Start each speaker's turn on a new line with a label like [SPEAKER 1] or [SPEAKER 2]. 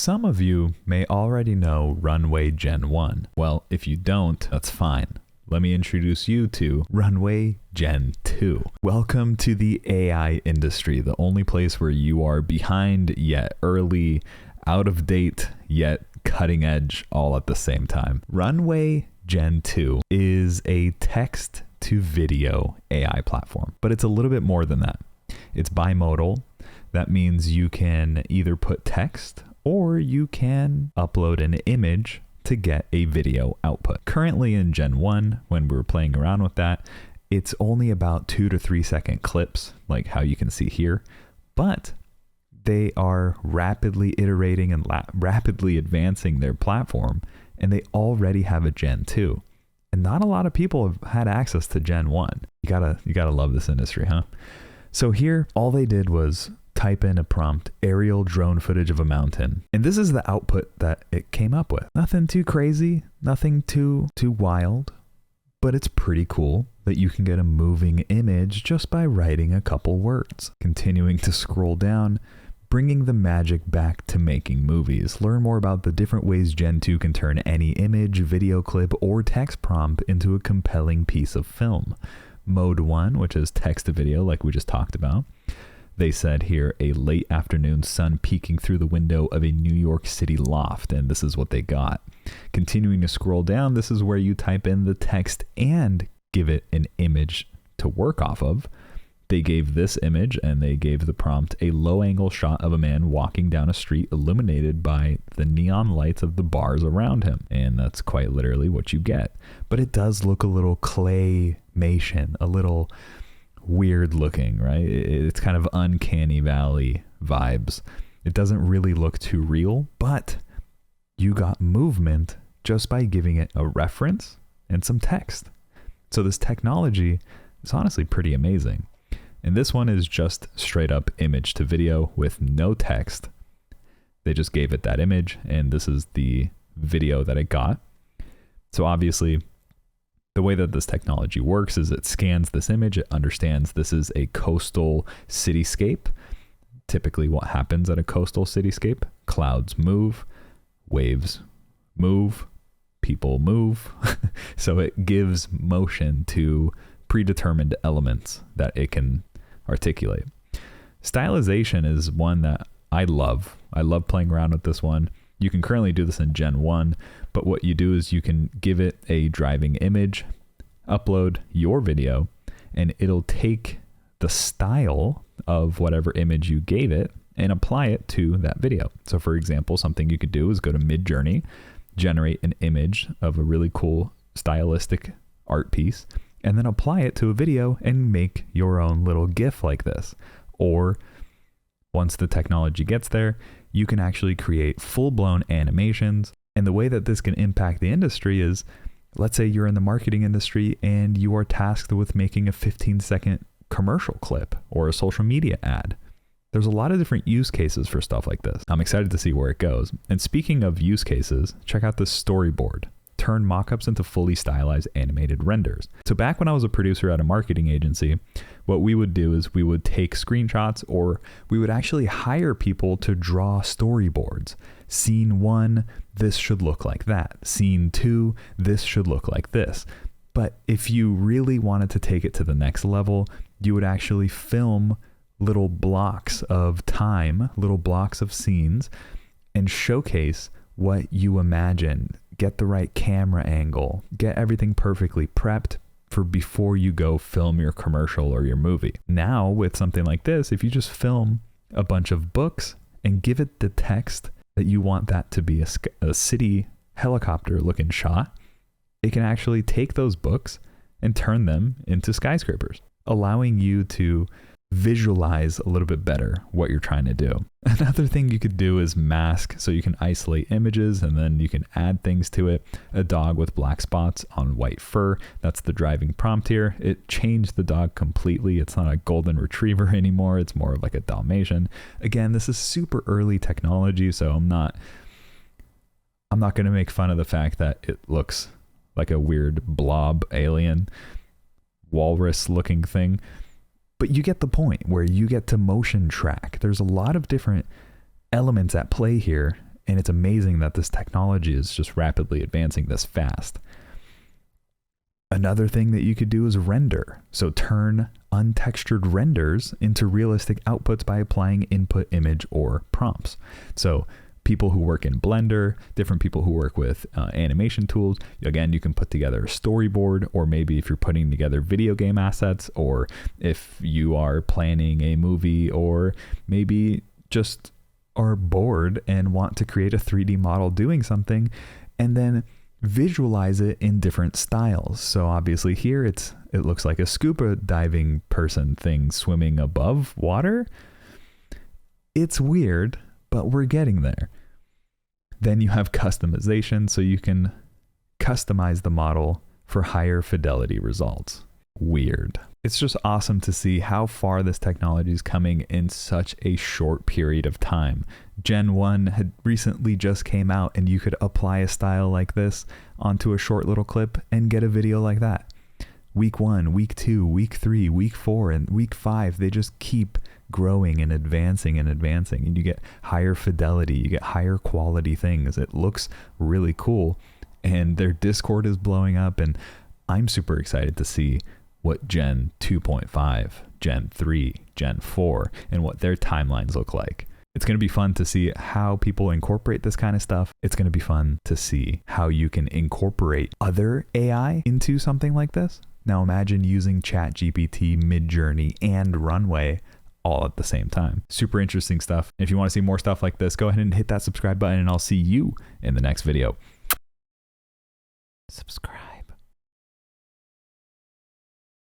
[SPEAKER 1] Some of you may already know Runway Gen 1. Well, if you don't, that's fine. Let me introduce you to Runway Gen 2. Welcome to the AI industry, the only place where you are behind yet early, out of date yet cutting edge all at the same time. Runway Gen 2 is a text to video AI platform, but it's a little bit more than that. It's bimodal. That means you can either put text or you can upload an image to get a video output. Currently in Gen 1, when we were playing around with that, it's only about 2 to 3 second clips, like how you can see here, but they are rapidly iterating and rapidly advancing their platform, and they already have a Gen 2. And not a lot of people have had access to Gen 1. You gotta love this industry, huh? So here, all they did was type in a prompt, aerial drone footage of a mountain. And this is the output that it came up with. Nothing too crazy, nothing too wild, but it's pretty cool that you can get a moving image just by writing a couple words. Continuing to scroll down, bringing the magic back to making movies. Learn more about the different ways Gen 2 can turn any image, video clip, or text prompt into a compelling piece of film. Mode 1, which is text to video like we just talked about. They said here, a late afternoon sun peeking through the window of a New York City loft, and this is what they got. Continuing to scroll down, this is where you type in the text and give it an image to work off of. They gave this image and they gave the prompt a low angle shot of a man walking down a street illuminated by the neon lights of the bars around him. And that's quite literally what you get. But it does look a little claymation, a little weird looking, right? It's kind of uncanny valley vibes. It doesn't really look too real, but you got movement just by giving it a reference and some text. So this technology is honestly pretty amazing. And this one is just straight up image to video with no text. They just gave it that image, and this is the video that it got. So obviously, the way that this technology works is it scans this image, it understands this is a coastal cityscape. Typically what happens at a coastal cityscape, clouds move, waves move, people move. So it gives motion to predetermined elements that it can articulate. Stylization is one that I love. I love playing around with this one. You can currently do this in Gen 1, but what you do is you can give it a driving image, upload your video, and it'll take the style of whatever image you gave it and apply it to that video. So for example, something you could do is go to Midjourney, generate an image of a really cool stylistic art piece, and then apply it to a video and make your own little GIF like this. Or once the technology gets there, you can actually create full-blown animations. And the way that this can impact the industry is, let's say you're in the marketing industry and you are tasked with making a 15-second commercial clip or a social media ad. There's a lot of different use cases for stuff like this. I'm excited to see where it goes. And speaking of use cases, check out this storyboard. Turn mockups into fully stylized animated renders. So back when I was a producer at a marketing agency, what we would do is we would take screenshots, or we would actually hire people to draw storyboards. Scene 1, this should look like that. Scene 2, this should look like this. But if you really wanted to take it to the next level, you would actually film little blocks of time, little blocks of scenes, and showcase what you imagine. Get the right camera angle, get everything perfectly prepped for before you go film your commercial or your movie. Now with something like this, if you just film a bunch of books and give it the text that you want that to be a city helicopter looking shot, it can actually take those books and turn them into skyscrapers, allowing you to visualize a little bit better what you're trying to do. Another thing you could do is mask, so you can isolate images and then you can add things to it. A dog with black spots on white fur, that's the driving prompt here. It changed the dog completely. It's not a golden retriever anymore. It's more of like a Dalmatian. Again, this is super early technology, so I'm not going to make fun of the fact that it looks like a weird blob alien walrus looking thing. But you get the point where you get to motion track. There's a lot of different elements at play here, And it's amazing that this technology is just rapidly advancing this fast. Another thing that you could do is render. So turn untextured renders into realistic outputs by applying input image or prompts. So people who work in Blender, different people who work with animation tools, again, you can put together a storyboard, or maybe if you're putting together video game assets, or if you are planning a movie, or maybe just are bored and want to create a 3D model doing something, and then visualize it in different styles. So obviously here it looks like a scuba diving person thing swimming above water. It's weird, but we're getting there. Then you have customization, so you can customize the model for higher fidelity results. Weird. It's just awesome to see how far this technology is coming in such a short period of time. Gen 1 had recently just came out, and you could apply a style like this onto a short little clip and get a video like that. Week 1, week 2, week 3, week 4, and week 5, they just keep growing and advancing, and you get higher fidelity, you get higher quality things. It looks really cool, and their Discord is blowing up, and I'm super excited to see what Gen 2.5, Gen 3, Gen 4, and what their timelines look like. It's going to be fun to see how people incorporate this kind of stuff. It's going to be fun to see how you can incorporate other AI into something like this. Now imagine using ChatGPT, Midjourney, and Runway all at the same time. Super interesting stuff. If you want to see more stuff like this, go ahead and hit that subscribe button, and I'll see you in the next video. Subscribe.